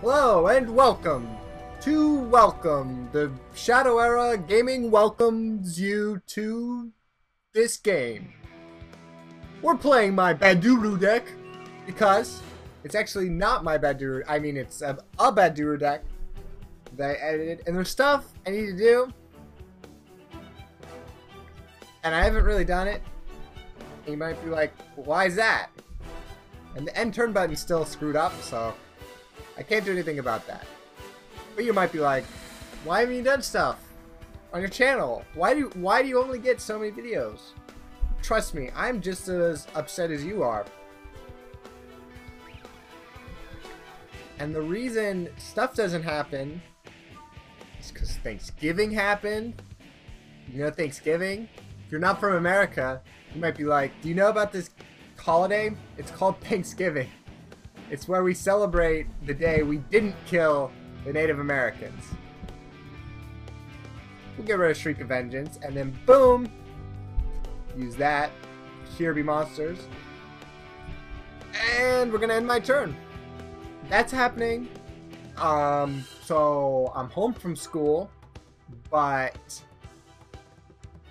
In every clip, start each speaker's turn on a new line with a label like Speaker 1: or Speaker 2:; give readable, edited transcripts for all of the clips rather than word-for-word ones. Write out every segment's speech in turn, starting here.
Speaker 1: Hello and welcome to Welcome. The Shadow Era Gaming welcomes you to this game. We're playing my Baduruu deck because it's actually not my Baduruu. I mean, it's a Baduruu deck that I edited, and there's stuff I need to do, and I haven't really done it. And you might be like, why is that? And the end turn button's still screwed up, so I can't do anything about that. But you might be like, why haven't you done stuff on your channel? Why do you only get so many videos? Trust me, I'm just as upset as you are. And the reason stuff doesn't happen is because Thanksgiving happened. You know Thanksgiving? If you're not from America, you might be like, do you know about this holiday? It's called Thanksgiving. It's where we celebrate the day we didn't kill the Native Americans. We'll get rid of Shriek of Vengeance, and then boom! Use that. Here be monsters. And we're gonna end my turn. That's happening. So I'm home from school, but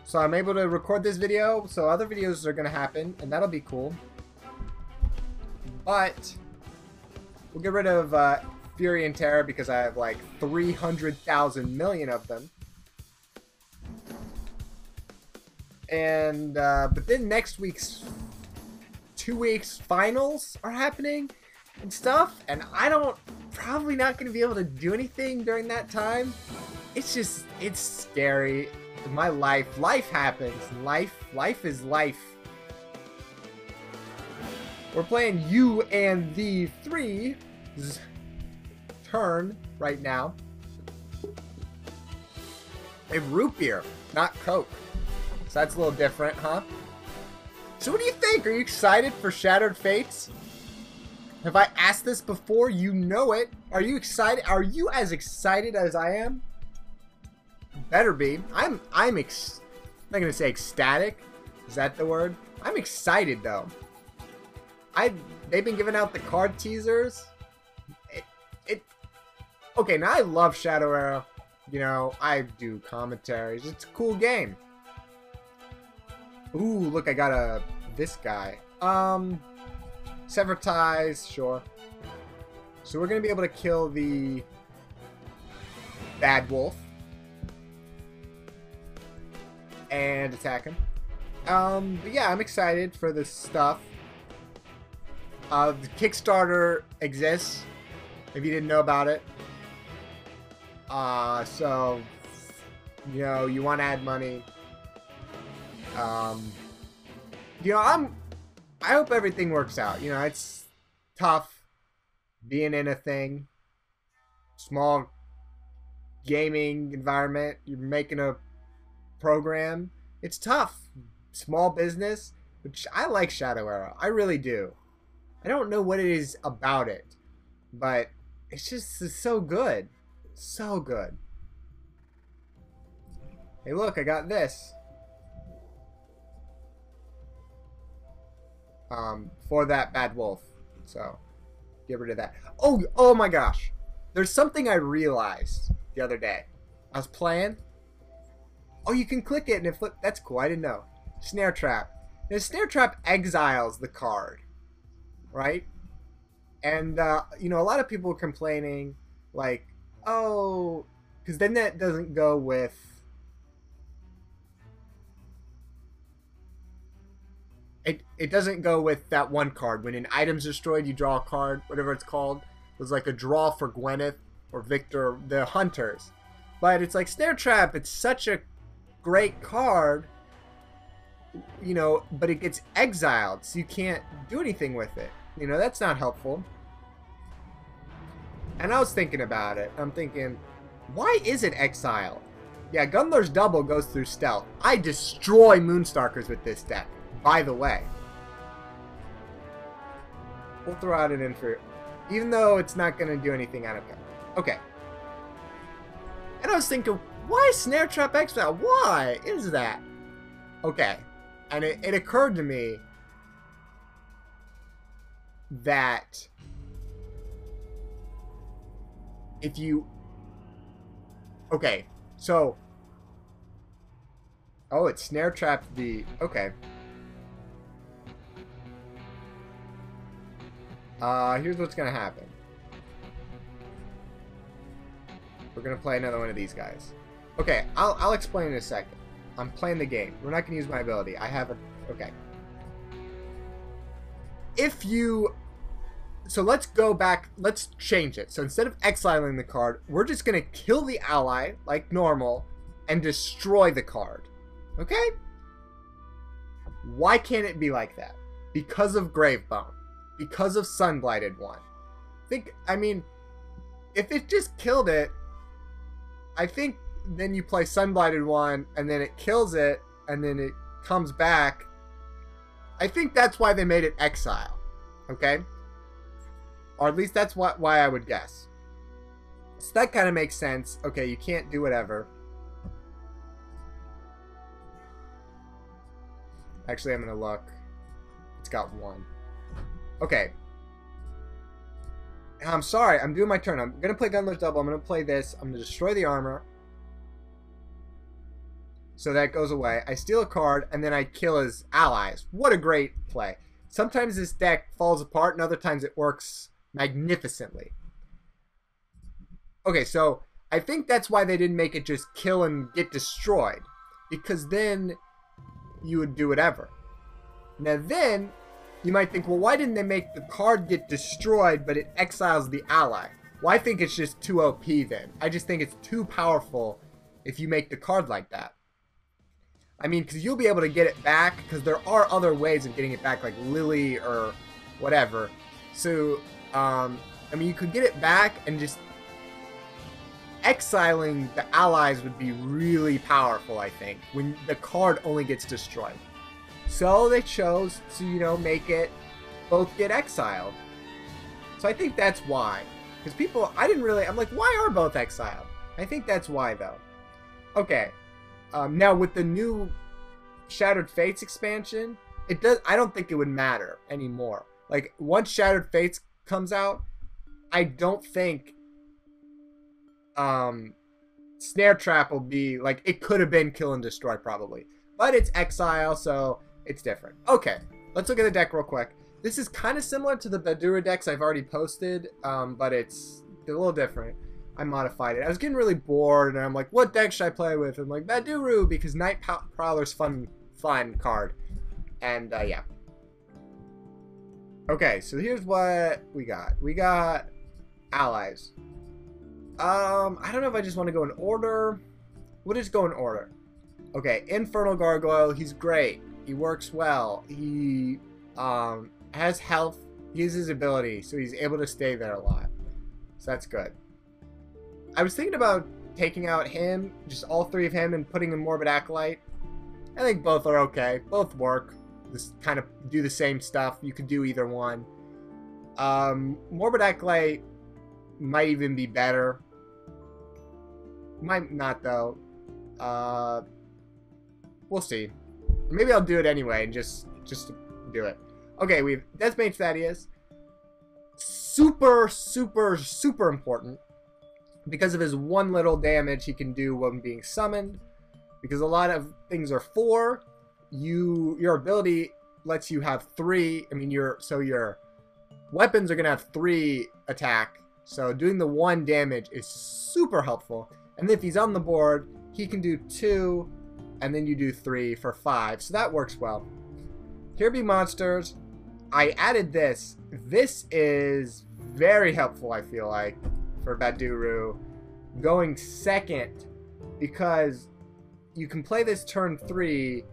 Speaker 1: so I'm able to record this video, so other videos are gonna happen, and that'll be cool. But we'll get rid of Furrion Terror because I have like 300,000 million of them. And but then next week's 2 weeks finals are happening and stuff, and probably not going to be able to do anything during that time. It's scary. My life happens. Life is life. We're playing you and the 3's turn right now. They have root beer, not Coke. So that's a little different, huh? So what do you think? Are you excited for Shattered Fates? Have I asked this before? You know it. Are you excited? Are you as excited as I am? Better be. I'm not gonna say ecstatic. Is that the word? I'm excited though. They've been giving out the card teasers. Okay, now I love Shadow Era. You know, I do commentaries. It's a cool game. Ooh, look, I got this guy. Sever Ties, sure. So we're gonna be able to kill the bad wolf and attack him. But yeah, I'm excited for this stuff. The Kickstarter exists, if you didn't know about it. So, you know, you want to add money. You know, I hope everything works out. You know, it's tough being in a small gaming environment. You're making a program. It's tough. Small business, which I like Shadow Era. I really do. I don't know what it is about it, but it's so good. So good. Hey, look, I got this. For that bad wolf. So, get rid of that. Oh my gosh. There's something I realized the other day. I was playing. Oh, you can click it and it flip. That's cool. I didn't know. Snare Trap. Now, Snare Trap exiles the card. Right? And, you know, a lot of people are complaining, like, oh, because then that doesn't go with it doesn't go with that one card. When an item's destroyed, you draw a card, whatever it's called. It was like a draw for Gwyneth or Victor, the hunters. But it's like Snare Trap, it's such a great card, you know, but it gets exiled, so you can't do anything with it. You know, that's not helpful. And I was thinking about it. I'm thinking, why is it exiled? Yeah, Gundler's double goes through stealth. I destroy Moonstalkers with this deck, by the way. We'll throw out an Infernal, even though it's not going to do anything out of it. Okay. And I was thinking, why Snare Trap exile? Why is that? Okay. And it occurred to me that if you... Okay, so... Oh, it's Snare Trap the... Okay. Here's what's gonna happen. We're gonna play another one of these guys. Okay, I'll explain in a second. I'm playing the game. We're not gonna use my ability. I have a... Okay. If you... So let's go back. Let's change it. So instead of exiling the card, we're just gonna kill the ally, like normal, and destroy the card. Okay? Why can't it be like that? Because of Gravebone. Because of Sunblighted One. I mean, if it just killed it, I think then you play Sunblighted One, and then it kills it, and then it comes back. I think that's why they made it exile. Okay? Or at least that's why I would guess. So that kind of makes sense. Okay, you can't do whatever. Actually, I'm going to look. It's got one. Okay. I'm sorry. I'm doing my turn. I'm going to play Gundler's Double. I'm going to play this. I'm going to destroy the armor. So that goes away. I steal a card, and then I kill his allies. What a great play. Sometimes this deck falls apart, and other times it works magnificently. Okay, so I think that's why they didn't make it just kill and get destroyed. Because then you would do whatever. Now then, you might think, well, why didn't they make the card get destroyed, but it exiles the ally? Well, I think it's just too OP then. I just think it's too powerful if you make the card like that. I mean, because you'll be able to get it back, because there are other ways of getting it back, like Lily or whatever. So, I mean, you could get it back, and just exiling the allies would be really powerful, I think, when the card only gets destroyed. So they chose to, you know, make it both get exiled. So I think that's why. Because people, I'm like, why are both exiled? I think that's why, though. Okay. Now, with the new Shattered Fates expansion, I don't think it would matter anymore. Like, once Shattered Fates comes out, I don't think Snare Trap will be, like, it could have been Kill and Destroy, probably. But it's exile, so it's different. Okay, let's look at the deck real quick. This is kind of similar to the Baduruu decks I've already posted, but it's a little different. I modified it. I was getting really bored, and I'm like, what deck should I play with? I'm like, Baduruu, because Night Prowler's fun card. And, yeah. Okay, so here's what we got. We got allies. I don't know if I just want to go in order. We'll just go in order. Okay, Infernal Gargoyle, he's great. He works well. He has health. He uses his ability, so he's able to stay there a lot. So that's good. I was thinking about taking out him, just all three of him, and putting in Morbid Acolyte. I think both are okay. Both work. Just kind of do the same stuff. You could do either one. Morbid Acolyte might even be better. Might not, though. We'll see. Maybe I'll do it anyway, and just to do it. Okay, we have Deathmage Thaddeus. Super, super, super important. Because of his one little damage he can do when being summoned. Because a lot of things are 4. Your ability lets you have 3. I mean, your weapons are gonna have 3 attack. So doing the 1 damage is super helpful. And if he's on the board, he can do 2, and then you do 3 for 5. So that works well. Here be monsters. I added this. This is very helpful, I feel like, for Baduruu. Going second, because you can play this turn 3.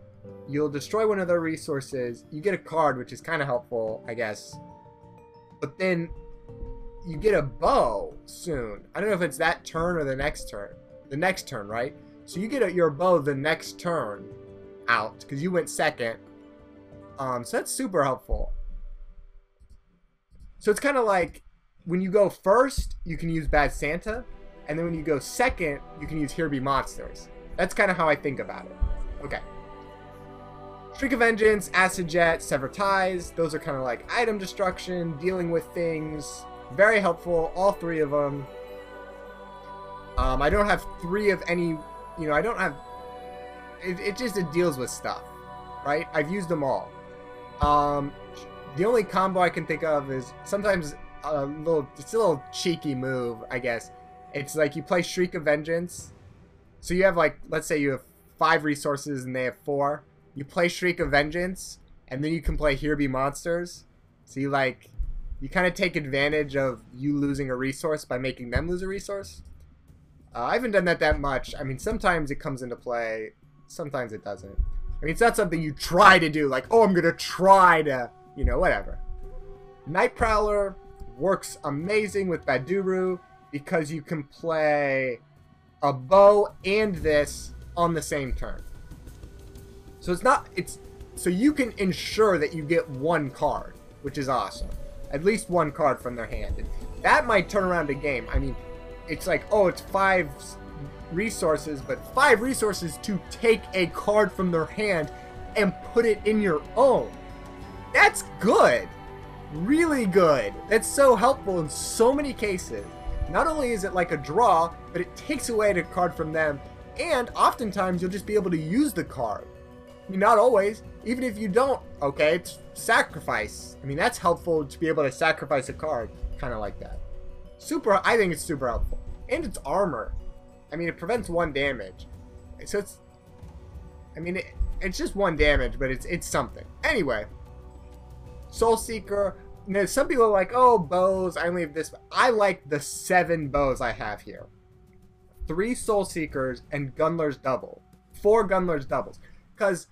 Speaker 1: You'll destroy one of their resources. You get a card, which is kind of helpful, I guess. But then you get a bow soon. I don't know if it's that turn or the next turn. The next turn, right? So you get your bow the next turn out, because you went second. So that's super helpful. So it's kind of like, when you go first, you can use Bad Santa. And then when you go second, you can use Here Be Monsters. That's kind of how I think about it. Okay. Shriek of Vengeance, Acid Jet, Sever Ties. Those are kind of like item destruction, dealing with things. Very helpful, all 3 of them. I don't have 3 of any, you know, I don't have, it deals with stuff, right? I've used them all. The only combo I can think of is sometimes it's a little cheeky move, I guess. It's like you play Shriek of Vengeance. So you have like, let's say you have 5 resources and they have 4. You play Shriek of Vengeance, and then you can play Here Be Monsters. So you kind of take advantage of you losing a resource by making them lose a resource. I haven't done that much. I mean, sometimes it comes into play, sometimes it doesn't. I mean, it's not something you try to do, like, oh, I'm gonna try to, you know, whatever. Night Prowler works amazing with Baduruu because you can play a bow and this on the same turn. So so you can ensure that you get 1 card, which is awesome. At least 1 card from their hand. And that might turn around a game. I mean, it's like, oh, it's 5 resources, but 5 resources to take a card from their hand and put it in your own. That's good. Really good. That's so helpful in so many cases. Not only is it like a draw, but it takes away the card from them, and oftentimes you'll just be able to use the card. I mean, not always. Even if you don't, okay, it's sacrifice. I mean, that's helpful to be able to sacrifice a card, kind of like that. I think it's super helpful. And it's armor. I mean, it prevents 1 damage. So it's, I mean, it's just 1 damage, but it's something. Anyway, Soul Seeker. Now, some people are like, oh, bows, I only have this. I like the 7 bows I have here. 3 Soul Seekers and Gundler's double. 4 Gundler's doubles. Because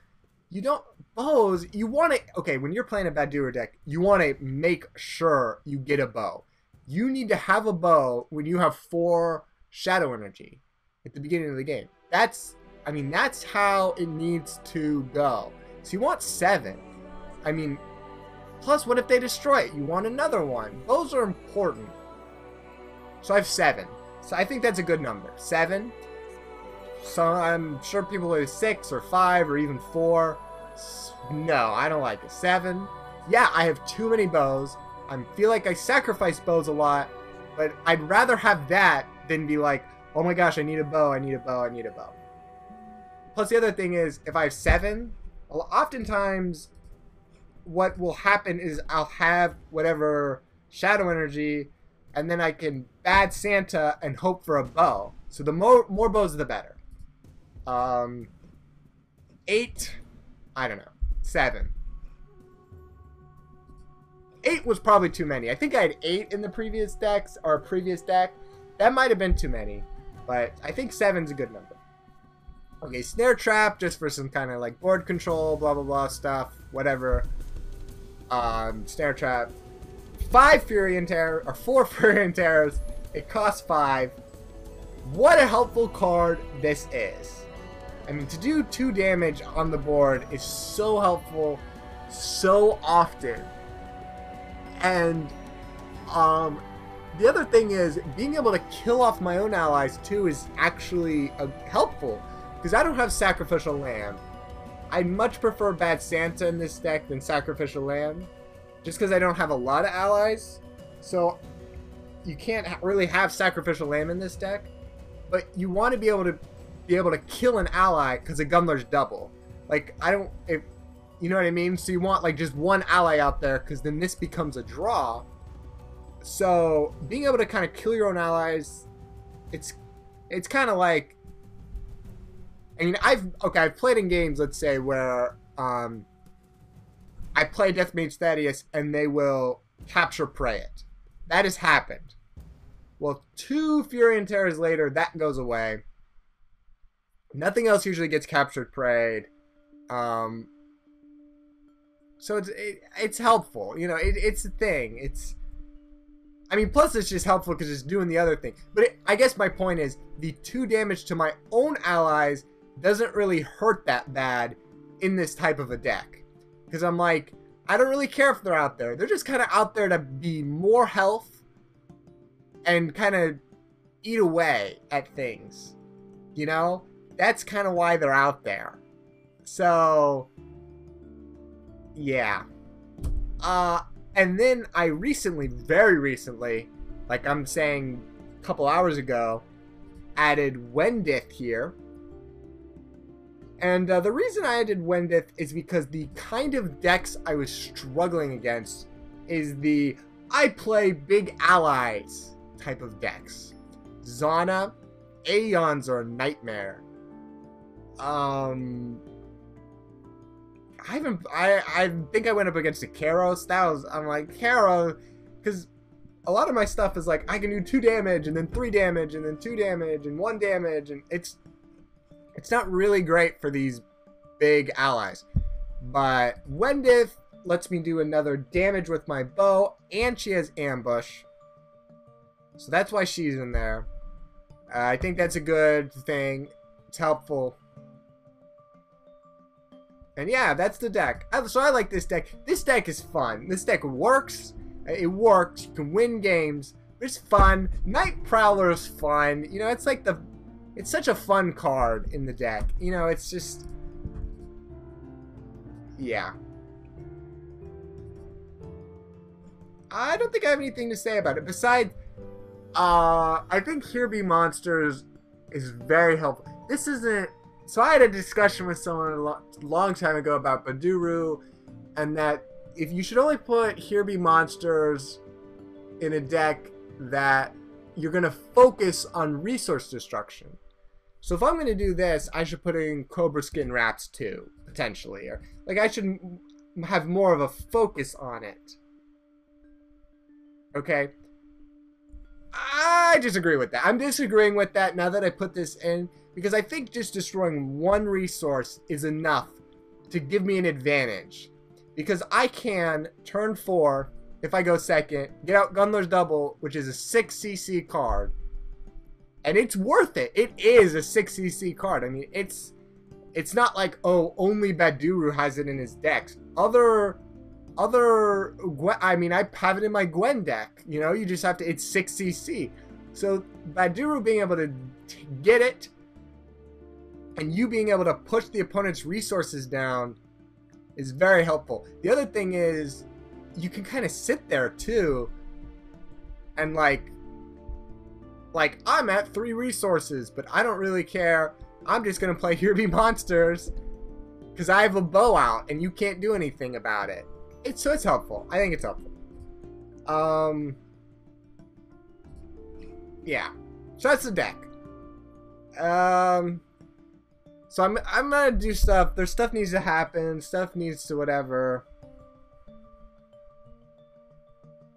Speaker 1: you don't, bows, you want to, okay, when you're playing a Baduruu deck, you want to make sure you get a bow. You need to have a bow when you have 4 Shadow Energy at the beginning of the game. That's how it needs to go. So you want 7. I mean, plus, what if they destroy it? You want another one. Those are important. So I have 7. So I think that's a good number. 7. So I'm sure people are 6 or 5 or even 4. No, I don't like it. 7. Yeah, I have too many bows. I feel like I sacrifice bows a lot, but I'd rather have that than be like, oh my gosh, I need a bow, I need a bow, I need a bow. Plus the other thing is, if I have 7, oftentimes what will happen is I'll have whatever Shadow Energy, and then I can Bad Santa and hope for a bow. So the more bows, the better. 8, I don't know, 7. 8 was probably too many. I think I had 8 in the previous decks, or previous deck. That might have been too many, but I think 7's a good number. Okay, Snare Trap, just for some kind of like board control, blah blah blah stuff, whatever. Snare Trap. 5 Furrion Terror, or 4 Furrion Terrors. It costs 5. What a helpful card this is. I mean, to do 2 damage on the board is so helpful so often. And the other thing is, being able to kill off my own allies too is actually helpful, because I don't have Sacrificial Lamb. I much prefer Bad Santa in this deck than Sacrificial Lamb, just because I don't have a lot of allies. So you can't really have Sacrificial Lamb in this deck, but you want to be able to kill an ally because a Gundler's double. Like, you know what I mean? So you want like just 1 ally out there, because then this becomes a draw. So being able to kind of kill your own allies, it's kind of like, I mean, I've played in games, let's say, where I play Death Mage Thaddeus and they will capture prey it. That has happened. Well, 2 Furrion Terrors later, that goes away. Nothing else usually gets captured preyed. So it's helpful, you know. It's a thing. I mean, plus it's just helpful because it's doing the other thing. But I guess my point is, the 2 damage to my own allies doesn't really hurt that bad in this type of a deck, because I'm like, I don't really care if they're out there. They're just kind of out there to be more health and kind of eat away at things, you know. That's kind of why they're out there. So yeah. And then I recently, very recently, like I'm saying a couple hours ago, added Wendith here. And the reason I added Wendith is because the kind of decks I was struggling against is the I play big allies type of decks. Zana, Aeons are a nightmare. I think I went up against a Karos. I'm like, Karo, because a lot of my stuff is like, I can do 2 damage, and then 3 damage, and then 2 damage, and 1 damage, and it's not really great for these big allies. But Wendith lets me do another damage with my bow, and she has ambush. So that's why she's in there. I think that's a good thing. It's helpful. And yeah, that's the deck. So I like this deck. This deck is fun. This deck works. It works. You can win games. It's fun. Night Prowler is fun. You know, it's like it's such a fun card in the deck. You know, it's just... yeah. I don't think I have anything to say about it. Besides, I think Here Be Monsters is very helpful. This isn't... So I had a discussion with someone a long time ago about Baduruu, and that if you should only put Here Be Monsters in a deck that you're going to focus on resource destruction. So if I'm going to do this, I should put in Cobra Skin Wraps too, potentially. Or, like, I should have more of a focus on it. Okay? I disagree with that. I'm disagreeing with that now that I put this in, because I think just destroying one resource is enough to give me an advantage. Because I can, turn 4, if I go second, get out Gundler's Double, which is a 6cc card. And it's worth it. It is a 6cc card. I mean, it's not like, oh, only Baduruu has it in his decks. I mean, I have it in my Gwen deck. You know, you just have to, it's 6cc. So Baduruu being able to get it, and you being able to push the opponent's resources down is very helpful. The other thing is, you can kind of sit there too, and like I'm at 3 resources, but I don't really care. I'm just gonna play Here Be Monsters because I have a bow out, and you can't do anything about it. So it's helpful. I think it's helpful. Yeah. So that's the deck. So I'm gonna do stuff. There's stuff needs to happen. Stuff needs to whatever.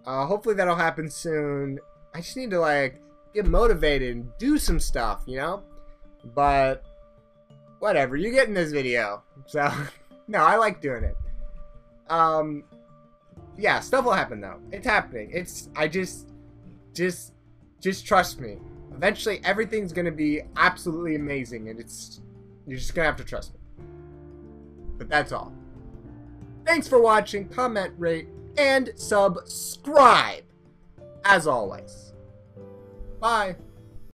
Speaker 1: Hopefully that'll happen soon. I just need to like get motivated and do some stuff, you know. But whatever. You get in this video. So no, I like doing it. Yeah, stuff will happen though. It's happening. Just trust me. Eventually everything's gonna be absolutely amazing, and you're just gonna have to trust me. But that's all. Thanks for watching. Comment, rate, and subscribe. As always. Bye.